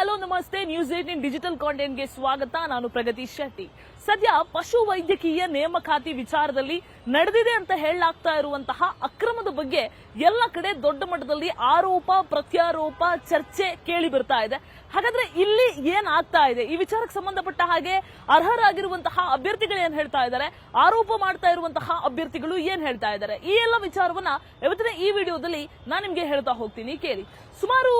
Hello ನಮಸ್ತೆ. News 18 digital ಕಾಂಟೆಂಟ್ಗೆ ಸ್ವಾಗತ. ನಾನು ಪ್ರಗತಿ ಶೆಟ್ಟಿ. ಸದ್ಯ ಪಶು ವೈದ್ಯಕೀಯ ನೇಮಕಾತಿ ವಿಚಾರದಲ್ಲಿ ನಡೆದಿದೆ ಅಂತ ಹೇಳಲಾಗ್ತಾ ಇರುವಂತಹ ಅಕ್ರಮದ ಬಗ್ಗೆ ಎಲ್ಲ ಕಡೆ ದೊಡ್ಡ ಮಟ್ಟದಲ್ಲಿ ಆರೋಪ ಪ್ರತ್ಯಾರೋಪ ಚರ್ಚೆ ಕೇಳಿ ಬರ್ತಾ ಇದೆ. ಹಾಗಾದ್ರೆ ಇಲ್ಲಿ ಏನ್ ಆಗ್ತಾ ಇದೆ, ಈ ವಿಚಾರಕ್ಕೆ ಸಂಬಂಧಪಟ್ಟ ಹಾಗೆ ಅರ್ಹರಾಗಿರುವಂತಹ ಅಭ್ಯರ್ಥಿಗಳು ಏನ್ ಹೇಳ್ತಾ ಇದ್ದಾರೆ, ಆರೋಪ ಮಾಡ್ತಾ ಇರುವಂತಹ ಅಭ್ಯರ್ಥಿಗಳು ಏನ್ ಹೇಳ್ತಾ ಇದ್ದಾರೆ, ಈ ಎಲ್ಲ ವಿಚಾರವನ್ನ ಇವತ್ತಿನ ಈ ವಿಡಿಯೋದಲ್ಲಿ ನಾನು ನಿಮ್ಗೆ ಹೇಳ್ತಾ ಹೋಗ್ತೀನಿ, ಕೇಳಿ. ಸುಮಾರು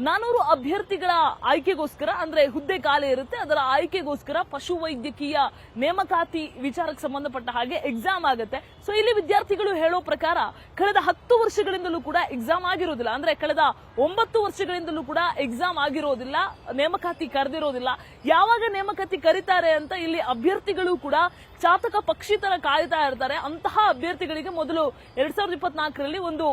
400 ಅಭ್ಯರ್ಥಿಗಳ ಆಯ್ಕೆಗೋಸ್ಕರ, ಅಂದ್ರೆ ಹುದ್ದೆ ಖಾಲಿ ಇರುತ್ತೆ, ಅದರ ಆಯ್ಕೆಗೋಸ್ಕರ ಪಶು ವೈದ್ಯಕೀಯ ನೇಮಕಾತಿ ವಿಚಾರಕ್ಕೆ ಸಂಬಂಧಪಟ್ಟ ಹಾಗೆ ಎಕ್ಸಾಮ್ ಆಗುತ್ತೆ. ಸೊ ಇಲ್ಲಿ ವಿದ್ಯಾರ್ಥಿಗಳು ಹೇಳೋ ಪ್ರಕಾರ ಕಳೆದ 10 ವರ್ಷಗಳಿಂದಲೂ ಕೂಡ ಎಕ್ಸಾಮ್ ಆಗಿರೋದಿಲ್ಲ, ಅಂದ್ರೆ ಕಳೆದ 9 ವರ್ಷಗಳಿಂದಲೂ ಕೂಡ ಎಕ್ಸಾಮ್ ಆಗಿರೋದಿಲ್ಲ, ನೇಮಕಾತಿ ಕರೆದಿರೋದಿಲ್ಲ. ಯಾವಾಗ ನೇಮಕಾತಿ ಕರೀತಾರೆ ಅಂತ ಇಲ್ಲಿ ಅಭ್ಯರ್ಥಿಗಳು ಕೂಡ ಚಾತಕ ಪಕ್ಷಿ ತರ ಕಾಯ್ತಾ ಇರ್ತಾರೆ. ಅಂತಹ ಅಭ್ಯರ್ಥಿಗಳಿಗೆ ಮೊದಲು 2024ರಲ್ಲಿ ಒಂದು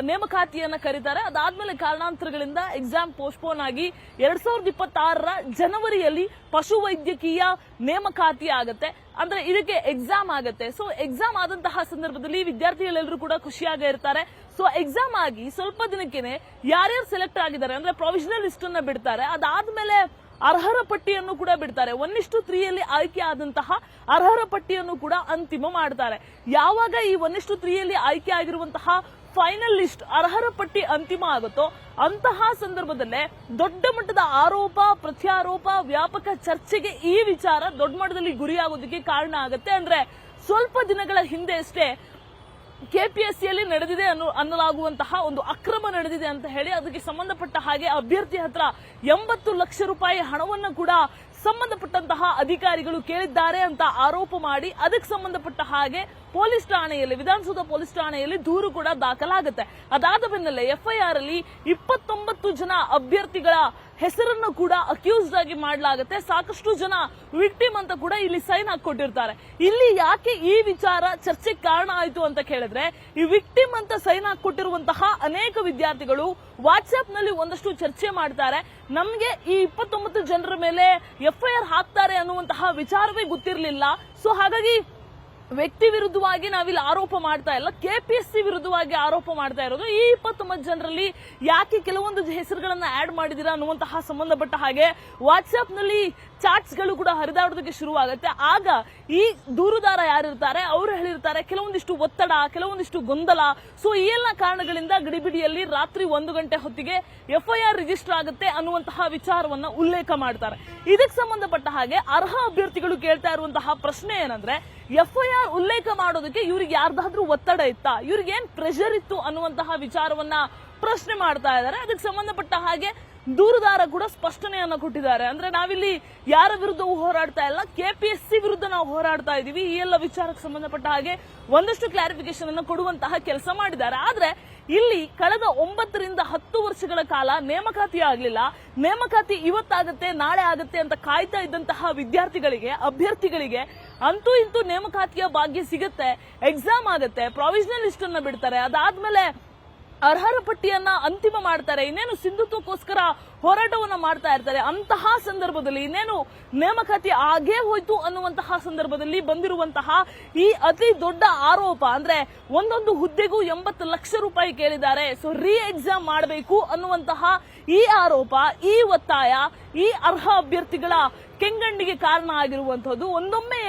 ನೇಮಕಾತಿಯನ್ನ ಕರೀತಾರೆ. ಅದಾದ್ಮೇಲೆ ಕಾರಣಾಂತರಗಳಿಂದ ಎಕ್ಸಾಮ್ ಪೋಸ್ಟ್ಪೋನ್ ಆಗಿ 2026ರ ಜನವರಿಯಲ್ಲಿ ಪಶು ವೈದ್ಯಕೀಯ ನೇಮಕಾತಿ ಆಗತ್ತೆ, ಅಂದ್ರೆ ಇದಕ್ಕೆ ಎಕ್ಸಾಮ್ ಆಗತ್ತೆ. ಸೊ ಎಕ್ಸಾಮ್ ಆದಂತಹ ಸಂದರ್ಭದಲ್ಲಿ ವಿದ್ಯಾರ್ಥಿಗಳೆಲ್ಲರೂ ಕೂಡ ಖುಷಿಯಾಗಿ ಇರ್ತಾರೆ. ಸೊ ಎಕ್ಸಾಮ್ ಆಗಿ ಸ್ವಲ್ಪ ದಿನಕ್ಕೇನೆ ಯಾರ್ಯಾರು ಸೆಲೆಕ್ಟ್ ಆಗಿದ್ದಾರೆ ಅಂದ್ರೆ ಪ್ರೊವಿಷನಲ್ ಲಿಸ್ಟ್ ಅನ್ನ ಬಿಡ್ತಾರೆ. ಅದಾದ್ಮೇಲೆ ಅರ್ಹರ ಪಟ್ಟಿಯನ್ನು ಕೂಡ ಬಿಡ್ತಾರೆ. 1:3ಯಲ್ಲಿ ಆಯ್ಕೆ ಆದಂತಹ ಅರ್ಹರ ಪಟ್ಟಿಯನ್ನು ಕೂಡ ಅಂತಿಮ ಮಾಡ್ತಾರೆ. ಯಾವಾಗ ಈ 1:3ಯಲ್ಲಿ ಆಯ್ಕೆ ಆಗಿರುವಂತಹ ಫೈನಲ್ ಲಿಸ್ಟ್ ಅರ್ಹರ ಪಟ್ಟಿ ಅಂತಿಮ ಆಗುತ್ತೋ ಅಂತಹ ಸಂದರ್ಭದಲ್ಲೇ ದೊಡ್ಡ ಮಟ್ಟದ ಆರೋಪ ಪ್ರತ್ಯಾರೋಪ ವ್ಯಾಪಕ ಚರ್ಚೆಗೆ ಈ ವಿಚಾರ ದೊಡ್ಡ ಮಟ್ಟದಲ್ಲಿ ಗುರಿಯಾಗೋದಕ್ಕೆ ಕಾರಣ ಆಗುತ್ತೆ. ಅಂದ್ರೆ ಸ್ವಲ್ಪ ದಿನಗಳ ಹಿಂದೆ ಅಷ್ಟೇ ಕೆಪಿಎಸ್ಸಿಯಲ್ಲಿ ನಡೆದಿದೆ ಅನ್ನಲಾಗುವಂತಹ ಒಂದು ಅಕ್ರಮ ನಡೆದಿದೆ ಅಂತ ಹೇಳಿ ಅದಕ್ಕೆ ಸಂಬಂಧಪಟ್ಟ ಹಾಗೆ ಅಭ್ಯರ್ಥಿ ಹತ್ರ 80 ಲಕ್ಷ ರೂಪಾಯಿ ಹಣವನ್ನು ಕೂಡ ಸಂಬಂಧಪಟ್ಟಂತಹ ಅಧಿಕಾರಿಗಳು ಕೇಳಿದ್ದಾರೆ ಅಂತ ಆರೋಪ ಮಾಡಿ ಅದಕ್ಕೆ ಸಂಬಂಧಪಟ್ಟ ಹಾಗೆ ಪೊಲೀಸ್ ಠಾಣೆಯಲ್ಲಿ, ವಿಧಾನಸೌಧ ಪೊಲೀಸ್ ಠಾಣೆಯಲ್ಲಿ ದೂರು ಕೂಡ ದಾಖಲಾಗುತ್ತೆ. ಅದಾದ ಬೆನ್ನಲ್ಲೇ ಎಫ್ಐಆರ್ ಅಲ್ಲಿ 29 ಜನ ಅಭ್ಯರ್ಥಿಗಳ ಹೆಸರನ್ನು ಕೂಡ ಅಕ್ಯೂಸ್ಡ್ ಆಗಿ ಮಾಡಲಾಗುತ್ತೆ. ಸಾಕಷ್ಟು ಜನ ವಿಕ್ಟಿಮ್ ಅಂತ ಕೂಡ ಇಲ್ಲಿ ಸೈನ್ ಹಾಕೊಟ್ಟಿರ್ತಾರೆ. ಇಲ್ಲಿ ಯಾಕೆ ಈ ವಿಚಾರ ಚರ್ಚೆಗೆ ಕಾರಣ ಆಯ್ತು ಅಂತ ಕೇಳಿದ್ರೆ, ಈ ವಿಕ್ಟಿಮ್ ಅಂತ ಸೈನ್ ಹಾಕೊಟ್ಟಿರುವಂತಹ ಅನೇಕ ವಿದ್ಯಾರ್ಥಿಗಳು ವಾಟ್ಸ್ಆಪ್ ನಲ್ಲಿ ಒಂದಷ್ಟು ಚರ್ಚೆ ಮಾಡ್ತಾರೆ. ನಮ್ಗೆ ಈ 29 ಜನರ ಮೇಲೆ ಎಫ್ಐಆರ್ ಹಾಕ್ತಾರೆ ಅನ್ನುವಂತಹ ವಿಚಾರವೇ ಗೊತ್ತಿರಲಿಲ್ಲ. ಸೊ ಹಾಗಾಗಿ ವ್ಯಕ್ತಿ ವಿರುದ್ಧವಾಗಿ ನಾವಿಲ್ಲಿ ಆರೋಪ ಮಾಡ್ತಾ ಇಲ್ಲ, ಕೆಪಿಎಸ್ಸಿ ವಿರುದ್ಧವಾಗಿ ಆರೋಪ ಮಾಡ್ತಾ ಇರೋದು. ಈ 29 ಜನರಲ್ಲಿ ಯಾಕೆ ಕೆಲವೊಂದು ಹೆಸರುಗಳನ್ನ ಆಡ್ ಮಾಡಿದೀರಾ ಅನ್ನುವಂತಹ ಸಂಬಂಧಪಟ್ಟ ಹಾಗೆ ವಾಟ್ಸ್ಆಪ್ ನಲ್ಲಿ ಚಾಟ್ಸ್ ಗಳು ಕೂಡ ಹರಿದಾಡೋದಕ್ಕೆ ಶುರುವಾಗುತ್ತೆ. ಆಗ ಈ ದೂರುದಾರ ಯಾರಿರ್ತಾರೆ ಅವರು ಹೇಳಿರ್ತಾರೆ ಕೆಲವೊಂದಿಷ್ಟು ಒತ್ತಡ, ಕೆಲವೊಂದಿಷ್ಟು ಗೊಂದಲ. ಸೊ ಈ ಎಲ್ಲ ಕಾರಣಗಳಿಂದ ಗಡಿಬಿಡಿಯಲ್ಲಿ ರಾತ್ರಿ 1 ಗಂಟೆ ಹೊತ್ತಿಗೆ ಎಫ್ಐಆರ್ ರಿಜಿಸ್ಟರ್ ಆಗುತ್ತೆ ಅನ್ನುವಂತಹ ವಿಚಾರವನ್ನ ಉಲ್ಲೇಖ ಮಾಡ್ತಾರೆ. ಇದಕ್ಕೆ ಸಂಬಂಧಪಟ್ಟ ಹಾಗೆ ಅರ್ಹ ಅಭ್ಯರ್ಥಿಗಳು ಕೇಳ್ತಾ ಇರುವಂತಹ ಪ್ರಶ್ನೆ ಏನಂದ್ರೆ, ಎಫ್ಐಆರ್ ಉಲ್ಲೇಖ ಮಾಡೋದಕ್ಕೆ ಇವ್ರಿಗೆ ಯಾರ್ದಾದ್ರೂ ಒತ್ತಡ ಇತ್ತಾ, ಇವ್ರಿಗೆ ಏನ್ ಪ್ರೆಷರ್ ಇತ್ತು ಅನ್ನುವಂತಹ ವಿಚಾರವನ್ನ ಪ್ರಶ್ನೆ ಮಾಡ್ತಾ ಇದ್ದಾರೆ. ಅದಕ್ಕೆ ಸಂಬಂಧಪಟ್ಟ ಹಾಗೆ ದೂರುದಾರ ಕೂಡ ಸ್ಪಷ್ಟನೆಯನ್ನ ಕೊಟ್ಟಿದ್ದಾರೆ. ಅಂದ್ರೆ ನಾವಿಲ್ಲಿ ಯಾರ ವಿರುದ್ಧವೂ ಹೋರಾಡ್ತಾ ಇಲ್ಲ, ಕೆಪಿಎಸ್ಸಿ ವಿರುದ್ಧ ನಾವು ಹೋರಾಡ್ತಾ ಇದೀವಿ. ಈ ಎಲ್ಲ ವಿಚಾರಕ್ಕೆ ಸಂಬಂಧಪಟ್ಟ ಹಾಗೆ ಒಂದಷ್ಟು ಕ್ಲಾರಿಫಿಕೇಶನ್ ಅನ್ನು ಕೊಡುವಂತಹ ಕೆಲಸ ಮಾಡಿದ್ದಾರೆ. ಆದ್ರೆ ಇಲ್ಲಿ ಕಳೆದ 9 ರಿಂದ 10 ವರ್ಷಗಳ ಕಾಲ ನೇಮಕಾತಿ ಆಗ್ಲಿಲ್ಲ. ನೇಮಕಾತಿ ಇವತ್ತಾಗತ್ತೆ ನಾಳೆ ಆಗತ್ತೆ ಅಂತ ಕಾಯ್ತಾ ಇದ್ದಂತಹ ವಿದ್ಯಾರ್ಥಿಗಳಿಗೆ, ಅಭ್ಯರ್ಥಿಗಳಿಗೆ ಅಂತೂ ಇಂತೂ ನೇಮಕಾತಿಯ ಭಾಗ್ಯ ಸಿಗುತ್ತೆ. ಎಕ್ಸಾಮ್ ಆಗತ್ತೆ, ಪ್ರಾವಿಷನಲ್ ಲಿಸ್ಟ್ ಅನ್ನ ಬಿಡ್ತಾರೆ, ಅದಾದ್ಮೇಲೆ ಅರ್ಹರ ಪಟ್ಟಿಯನ್ನ ಅಂತಿಮ ಮಾಡ್ತಾರೆ. ಇನ್ನೇನು ಸಿಂಧುತ್ವಕ್ಕೋಸ್ಕರ ಹೋರಾಟವನ್ನ ಮಾಡ್ತಾ ಇರ್ತಾರೆ. ಅಂತಹ ಸಂದರ್ಭದಲ್ಲಿ ಇನ್ನೇನು ನೇಮಕಾತಿ ಆಗೇ ಹೋಯ್ತು ಅನ್ನುವಂತಹ ಸಂದರ್ಭದಲ್ಲಿ ಬಂದಿರುವಂತಹ ಈ ಅತಿ ದೊಡ್ಡ ಆರೋಪ ಅಂದ್ರೆ ಒಂದೊಂದು ಹುದ್ದೆಗೂ 80 ಲಕ್ಷ ರೂಪಾಯಿ ಕೇಳಿದ್ದಾರೆ. ಸೊ ರೀ ಎಕ್ಸಾಮ್ ಮಾಡಬೇಕು ಅನ್ನುವಂತಹ ಈ ಆರೋಪ, ಈ ಒತ್ತಾಯ, ಈ ಅರ್ಹ ಅಭ್ಯರ್ಥಿಗಳ ಕೆಂಗಣ್ಣಿಗೆ ಕಾರಣ ಆಗಿರುವಂತದ್ದು. ಒಂದೊಮ್ಮೆ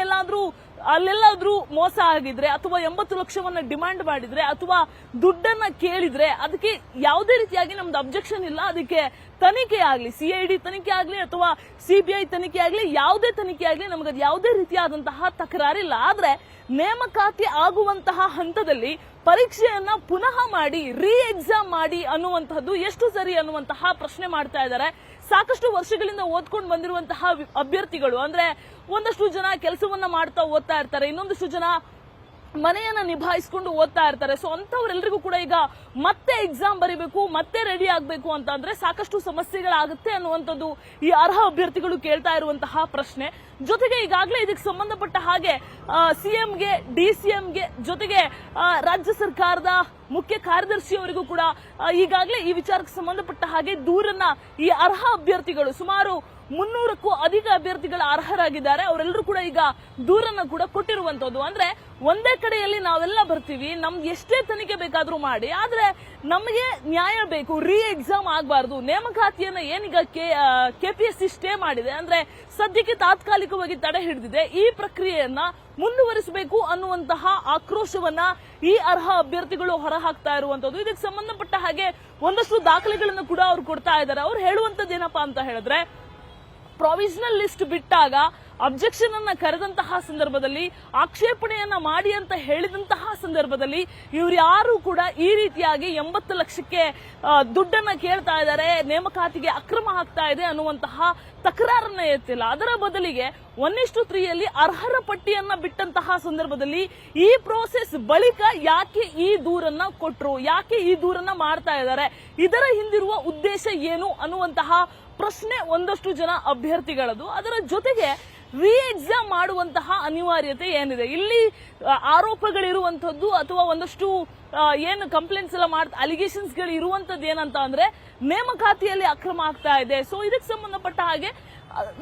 ಅಲ್ಲೆಲ್ಲಾದ್ರೂ ಮೋಸ ಆಗಿದ್ರೆ ಅಥವಾ 80 ಲಕ್ಷವನ್ನ ಡಿಮಾಂಡ್ ಮಾಡಿದ್ರೆ ಅಥವಾ ದುಡ್ಡನ್ನ ಕೇಳಿದ್ರೆ ಅದಕ್ಕೆ ಯಾವುದೇ ರೀತಿಯಾಗಿ ನಮ್ದು ಅಬ್ಜೆಕ್ಷನ್ ಇಲ್ಲ. ಅದಕ್ಕೆ ತನಿಖೆ ಆಗ್ಲಿ, ಸಿಐಡಿ ತನಿಖೆ ಆಗ್ಲಿ ಅಥವಾ ಸಿಬಿಐ ತನಿಖೆ ಆಗ್ಲಿ, ಯಾವುದೇ ತನಿಖೆ ಆಗ್ಲಿ ನಮಗೆ ಯಾವುದೇ ರೀತಿಯಾದಂತಹ ತಕರಾರಿಲ್ಲ. ಆದ್ರೆ ನೇಮಕಾತಿ ಆಗುವಂತಹ ಹಂತದಲ್ಲಿ ಪರೀಕ್ಷೆಯನ್ನ ಪುನಃ ಮಾಡಿ ರೀ ಎಕ್ಸಾಮ್ ಮಾಡಿ ಅನ್ನುವಂತಹದ್ದು ಎಷ್ಟು ಸರಿ ಅನ್ನುವಂತಹ ಪ್ರಶ್ನೆ ಮಾಡ್ತಾ ಇದ್ದಾರೆ. ಸಾಕಷ್ಟು ವರ್ಷಗಳಿಂದ ಓದ್ಕೊಂಡು ಬಂದಿರುವಂತಹ ಅಭ್ಯರ್ಥಿಗಳು, ಅಂದ್ರೆ ಒಂದಷ್ಟು ಜನ ಕೆಲಸವನ್ನ ಮಾಡ್ತಾ ಓದ್ತಾ ಇರ್ತಾರೆ, ಇನ್ನೊಂದಷ್ಟು ಜನ ಮನೆಯನ್ನ ನಿಭಾಯಿಸಿಕೊಂಡು ಓದ್ತಾ ಇರ್ತಾರೆ. ಸೊ ಅಂತವರೆಲ್ಲರಿಗೂ ಕೂಡ ಈಗ ಮತ್ತೆ ಎಕ್ಸಾಮ್ ಬರೀಬೇಕು, ಮತ್ತೆ ರೆಡಿ ಆಗ್ಬೇಕು ಅಂತ ಅಂದ್ರೆ ಸಾಕಷ್ಟು ಸಮಸ್ಯೆಗಳಾಗುತ್ತೆ ಅನ್ನುವಂಥದ್ದು ಈ ಅರ್ಹ ಅಭ್ಯರ್ಥಿಗಳು ಕೇಳ್ತಾ ಇರುವಂತಹ ಪ್ರಶ್ನೆ. ಜೊತೆಗೆ ಈಗಾಗಲೇ ಇದಕ್ಕೆ ಸಂಬಂಧಪಟ್ಟ ಹಾಗೆ ಸಿಎಂಗೆ, ಡಿಸಿಎಂಗೆ, ಜೊತೆಗೆ ರಾಜ್ಯ ಸರ್ಕಾರದ ಮುಖ್ಯ ಕಾರ್ಯದರ್ಶಿಯವರಿಗೂ ಕೂಡ ಈಗಾಗಲೇ ಈ ವಿಚಾರಕ್ಕೆ ಸಂಬಂಧಪಟ್ಟ ಹಾಗೆ ದೂರನ್ನ ಈ ಅರ್ಹ ಅಭ್ಯರ್ಥಿಗಳು ಸುಮಾರು 300ಕ್ಕೂ ಅಧಿಕ ಅಭ್ಯರ್ಥಿಗಳು ಅರ್ಹರಾಗಿದ್ದಾರೆ. ಅವರೆಲ್ಲರೂ ಕೂಡ ಈಗ ದೂರನ್ನ ಕೂಡ ಕೊಟ್ಟಿರುವಂತದ್ದು. ಅಂದ್ರೆ ಒಂದೇ ಕಡೆಯಲ್ಲಿ ನಾವೆಲ್ಲ ಬರ್ತೀವಿ, ನಮ್ಗೆ ಎಷ್ಟೇ ತನಿಖೆ ಬೇಕಾದ್ರೂ ಮಾಡಿ, ಆದ್ರೆ ನಮಗೆ ನ್ಯಾಯ ಬೇಕು, ರೀ ಎಕ್ಸಾಮ್ ಆಗಬಾರ್ದು. ನೇಮಕಾತಿಯನ್ನ ಏನೀಗ ಕೆಪಿಎಸ್ಸಿ ಸ್ಟೇ ಮಾಡಿದೆ, ಅಂದ್ರೆ ಸದ್ಯಕ್ಕೆ ತಾತ್ಕಾಲಿಕವಾಗಿ ತಡೆ ಹಿಡಿದಿದೆ, ಈ ಪ್ರಕ್ರಿಯೆಯನ್ನ ಮುಂದುವರಿಸಬೇಕು ಅನ್ನುವಂತಹ ಆಕ್ರೋಶವನ್ನ ಈ ಅರ್ಹ ಅಭ್ಯರ್ಥಿಗಳು ಹೊರಹಾಕ್ತಾ ಇರುವಂತದ್ದು. ಇದಕ್ಕೆ ಸಂಬಂಧಪಟ್ಟ ಹಾಗೆ ಒಂದಷ್ಟು ದಾಖಲೆಗಳನ್ನು ಕೂಡ ಅವ್ರು ಕೊಡ್ತಾ ಇದ್ದಾರೆ. ಅವ್ರು ಹೇಳುವಂತದ್ದು ಏನಪ್ಪಾ ಅಂತ ಹೇಳಿದ್ರೆ, ಪ್ರಾವಿಷನಲ್ ಲಿಸ್ಟ್ ಬಿಟ್ಟಾಗ ಅಬ್ಜೆಕ್ಷನ್ ಅನ್ನ ಕರೆದಂತಹ ಸಂದರ್ಭದಲ್ಲಿ, ಆಕ್ಷೇಪಣೆಯನ್ನ ಮಾಡಿ ಅಂತ ಹೇಳಿದಂತಹ ಸಂದರ್ಭದಲ್ಲಿ ಇವ್ರು ಯಾರು ಕೂಡ ಈ ರೀತಿಯಾಗಿ 80 ಲಕ್ಷಕ್ಕೆ ದುಡ್ಡನ್ನ ಕೇಳ್ತಾ ಇದ್ದಾರೆ, ನೇಮಕಾತಿಗೆ ಅಕ್ರಮ ಆಗ್ತಾ ಇದೆ ಅನ್ನುವಂತಹ ತಕರಾರನ್ನ ಎತ್ತಿಲ್ಲ. ಅದರ ಬದಲಿಗೆ 1:3ಯಲ್ಲಿ ಅರ್ಹರ ಪಟ್ಟಿಯನ್ನ ಬಿಟ್ಟಂತಹ ಸಂದರ್ಭದಲ್ಲಿ ಈ ಪ್ರೋಸೆಸ್ ಬಳಿಕ ಯಾಕೆ ಈ ದೂರನ್ನ ಕೊಟ್ರು, ಯಾಕೆ ಈ ದೂರನ್ನ ಮಾಡ್ತಾ ಇದ್ದಾರೆ, ಇದರ ಹಿಂದಿರುವ ಉದ್ದೇಶ ಏನು ಅನ್ನುವಂತಹ ಪ್ರಶ್ನೆ ಒಂದಷ್ಟು ಜನ ಅಭ್ಯರ್ಥಿಗಳದು. ಅದರ ಜೊತೆಗೆ ರೀ ಎಕ್ಸಾಮ್ ಮಾಡುವಂತಹ ಅನಿವಾರ್ಯತೆ ಏನಿದೆ, ಇಲ್ಲಿ ಆರೋಪಗಳಿರುವಂತದ್ದು ಅಥವಾ ಒಂದಷ್ಟು ಏನು ಕಂಪ್ಲೇಂಟ್ಸ್ ಎಲ್ಲ ಅಲಿಗೇಷನ್ಸ್ ಗಳು ಇರುವಂತದ್ದು ಏನಂತ ಅಂದ್ರೆ ನೇಮಕಾತಿಯಲ್ಲಿ ಅಕ್ರಮ ಆಗ್ತಾ ಇದೆ. ಸೊ ಇದಕ್ಕೆ ಸಂಬಂಧಪಟ್ಟ ಹಾಗೆ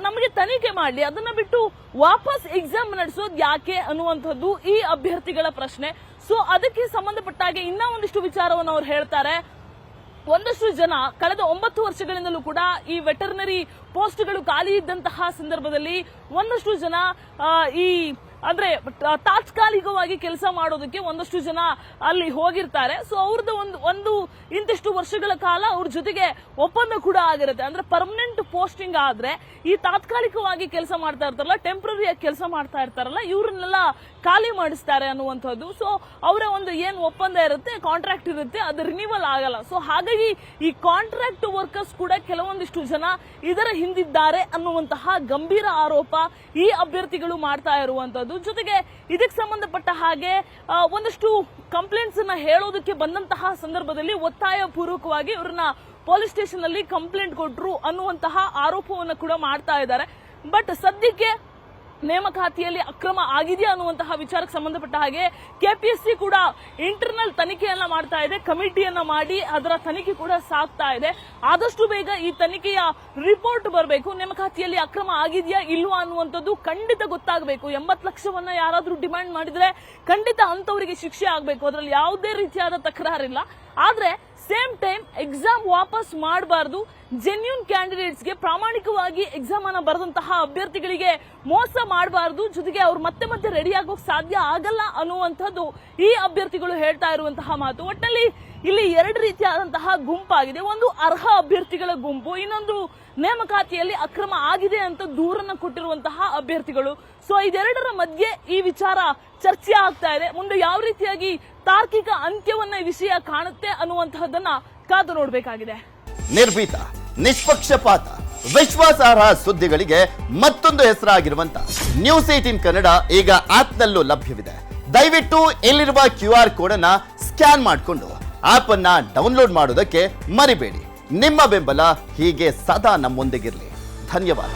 ನಮಗೆ ತನಿಖೆ ಮಾಡಲಿ, ಅದನ್ನ ಬಿಟ್ಟು ವಾಪಸ್ ಎಕ್ಸಾಮ್ ನಡೆಸೋದು ಯಾಕೆ ಅನ್ನುವಂಥದ್ದು ಈ ಅಭ್ಯರ್ಥಿಗಳ ಪ್ರಶ್ನೆ. ಸೊ ಅದಕ್ಕೆ ಸಂಬಂಧಪಟ್ಟ ಹಾಗೆ ಇನ್ನ ಒಂದಿಷ್ಟು ವಿಚಾರವನ್ನು ಅವ್ರು ಹೇಳ್ತಾರೆ. ಒಂದಷ್ಟು ಜನ ಕಳೆದ 9 ವರ್ಷಗಳಿಂದಲೂ ಕೂಡ ಈ ವೆಟರ್ನರಿ ಪೋಸ್ಟ್ಗಳು ಖಾಲಿ ಇದ್ದಂತಹ ಸಂದರ್ಭದಲ್ಲಿ ಒಂದಷ್ಟು ಜನ ಈ ಅಂದ್ರೆ ತಾತ್ಕಾಲಿಕವಾಗಿ ಕೆಲಸ ಮಾಡೋದಕ್ಕೆ ಒಂದಷ್ಟು ಜನ ಅಲ್ಲಿ ಹೋಗಿರ್ತಾರೆ. ಸೊ ಅವ್ರದ್ದು ಒಂದು ಇಂತಿಷ್ಟು ವರ್ಷಗಳ ಕಾಲ ಅವ್ರ ಜೊತೆಗೆ ಒಪ್ಪಂದ ಕೂಡ ಆಗಿರುತ್ತೆ. ಅಂದ್ರೆ ಪರ್ಮನೆಂಟ್ ಪೋಸ್ಟಿಂಗ್ ಆದ್ರೆ ಈ ತಾತ್ಕಾಲಿಕವಾಗಿ ಕೆಲಸ ಮಾಡ್ತಾ ಇರ್ತಾರಲ್ಲ, ಟೆಂಪ್ರರಿ ಆಗಿ ಕೆಲಸ ಮಾಡ್ತಾ ಇರ್ತಾರಲ್ಲ, ಇವ್ರನ್ನೆಲ್ಲ ಖಾಲಿ ಮಾಡಿಸ್ತಾರೆ ಅನ್ನುವಂಥದ್ದು. ಸೊ ಅವರ ಒಂದು ಏನ್ ಒಪ್ಪಂದ ಇರುತ್ತೆ, ಕಾಂಟ್ರಾಕ್ಟ್ ಇರುತ್ತೆ, ಅದು ರಿನಿವಲ್ ಆಗಲ್ಲ. ಸೊ ಹಾಗಾಗಿ ಈ ಕಾಂಟ್ರಾಕ್ಟ್ ವರ್ಕರ್ಸ್ ಕೂಡ ಕೆಲವೊಂದಿಷ್ಟು ಜನ ಇದರ ಹಿಂದಿದ್ದಾರೆ ಅನ್ನುವಂತಹ ಗಂಭೀರ ಆರೋಪ ಈ ಅಭ್ಯರ್ಥಿಗಳು ಮಾಡ್ತಾ ಇರುವಂತದ್ದು. ಜೊತೆಗೆ ಇದಕ್ಕೆ ಸಂಬಂಧಪಟ್ಟ ಹಾಗೆ ಒಂದಷ್ಟು ಕಂಪ್ಲೇಂಟ್ಸ್ ಅನ್ನ ಹೇಳೋದಕ್ಕೆ ಬಂದಂತಹ ಸಂದರ್ಭದಲ್ಲಿ ಒತ್ತಾಯ ಪೂರ್ವಕವಾಗಿ ಇವ್ರನ್ನ ಪೊಲೀಸ್ ಸ್ಟೇಷನ್ ಅಲ್ಲಿ ಕಂಪ್ಲೇಂಟ್ ಕೊಟ್ರು ಅನ್ನುವಂತಹ ಆರೋಪವನ್ನು ಕೂಡ ಮಾಡ್ತಾ ಇದ್ದಾರೆ. ಬಟ್ ಸದ್ಯಕ್ಕೆ ನೇಮಕಾತಿಯಲ್ಲಿ ಅಕ್ರಮ ಆಗಿದೆಯಾ ಅನ್ನುವಂತಹ ವಿಚಾರಕ್ಕೆ ಸಂಬಂಧಪಟ್ಟ ಹಾಗೆ ಕೆಪಿಎಸ್ಸಿ ಕೂಡ ಇಂಟರ್ನಲ್ ತನಿಖೆಯನ್ನ ಮಾಡ್ತಾ ಇದೆ, ಕಮಿಟಿಯನ್ನ ಮಾಡಿ ಅದರ ತನಿಖೆ ಕೂಡ ಸಾಗ್ತಾ ಇದೆ. ಆದಷ್ಟು ಬೇಗ ಈ ತನಿಖೆಯ ರಿಪೋರ್ಟ್ ಬರಬೇಕು, ನೇಮಕಾತಿಯಲ್ಲಿ ಅಕ್ರಮ ಆಗಿದೆಯಾ ಇಲ್ವಾ ಅನ್ನುವಂಥದ್ದು ಖಂಡಿತ ಗೊತ್ತಾಗಬೇಕು. 80 ಲಕ್ಷವನ್ನ ಯಾರಾದ್ರೂ ಡಿಮ್ಯಾಂಡ್ ಮಾಡಿದ್ರೆ ಖಂಡಿತ ಅಂತವರಿಗೆ ಶಿಕ್ಷೆ ಆಗಬೇಕು, ಅದರಲ್ಲಿ ಯಾವುದೇ ರೀತಿಯಾದ ತಕರಾರಿಲ್ಲ. ಆದ್ರೆ ಸೇಮ್ ಟೈಮ್ ಎಕ್ಸಾಮ್ ವಾಪಸ್ ಮಾಡಬಾರ್ದು, ಜೆನ್ಯೂನ್ ಕ್ಯಾಂಡಿಡೇಟ್ಸ್ಗೆ ಪ್ರಾಮಾಣಿಕವಾಗಿ ಎಕ್ಸಾಮ್ ಅನ್ನ ಬರೆದಂತಹ ಅಭ್ಯರ್ಥಿಗಳಿಗೆ ಮೋಸ ಮಾಡಬಾರ್ದು, ಜೊತೆಗೆ ಅವ್ರು ಮತ್ತೆ ಮತ್ತೆ ರೆಡಿ ಆಗೋಕ್ ಸಾಧ್ಯ ಆಗಲ್ಲ ಅನ್ನುವಂಥದ್ದು ಈ ಅಭ್ಯರ್ಥಿಗಳು ಹೇಳ್ತಾ ಇರುವಂತಹ ಮಾತು. ಒಟ್ಟಿನಲ್ಲಿ ಇಲ್ಲಿ 2 ರೀತಿಯಾದಂತಹ ಗುಂಪಾಗಿದೆ. ಒಂದು ಅರ್ಹ ಅಭ್ಯರ್ಥಿಗಳ ಗುಂಪು, ಇನ್ನೊಂದು ನೇಮಕಾತಿಯಲ್ಲಿ ಅಕ್ರಮ ಆಗಿದೆ ಅಂತ ದೂರನ್ನ ಕೊಟ್ಟಿರುವಂತಹ ಅಭ್ಯರ್ಥಿಗಳು. ಸೊ ಇದೆರಡರ ಮಧ್ಯೆ ಈ ವಿಚಾರ ಚರ್ಚೆ ಆಗ್ತಾ ಇದೆ. ಮುಂದೆ ಯಾವ ರೀತಿಯಾಗಿ ತಾರ್ಕಿಕ ಅಂತ್ಯವನ್ನ ಈ ವಿಷಯ ಕಾಣುತ್ತೆ ಅನ್ನುವಂತಹದನ್ನ ಕಾದು ನೋಡಬೇಕಾಗಿದೆ. ನಿರ್ಭೀತ, ನಿಷ್ಪಕ್ಷಪಾತ, ವಿಶ್ವಾಸಾರ್ಹ ಸುದ್ದಿಗಳಿಗೆ ಮತ್ತೊಂದು ಹೆಸರಾಗಿರುವಂತ ನ್ಯೂಸ್ 18 ಕನ್ನಡ ಈಗ ಆಪ್ನಲ್ಲೂ ಲಭ್ಯವಿದೆ. ದಯವಿಟ್ಟು ಇಲ್ಲಿರುವ QR ಕೋಡ್ ಅನ್ನ ಸ್ಕ್ಯಾನ್ ಮಾಡಿಕೊಂಡು ಆಪ್ ಅನ್ನ ಡೌನ್ಲೋಡ್ ಮಾಡೋದಕ್ಕೆ ಮರಿಬೇಡಿ. ನಿಮ್ಮ ಬೆಂಬಲ ಹೀಗೆ ಸದಾ ನಮ್ಮೊಂದಿಗಿರಲಿ. ಧನ್ಯವಾದ.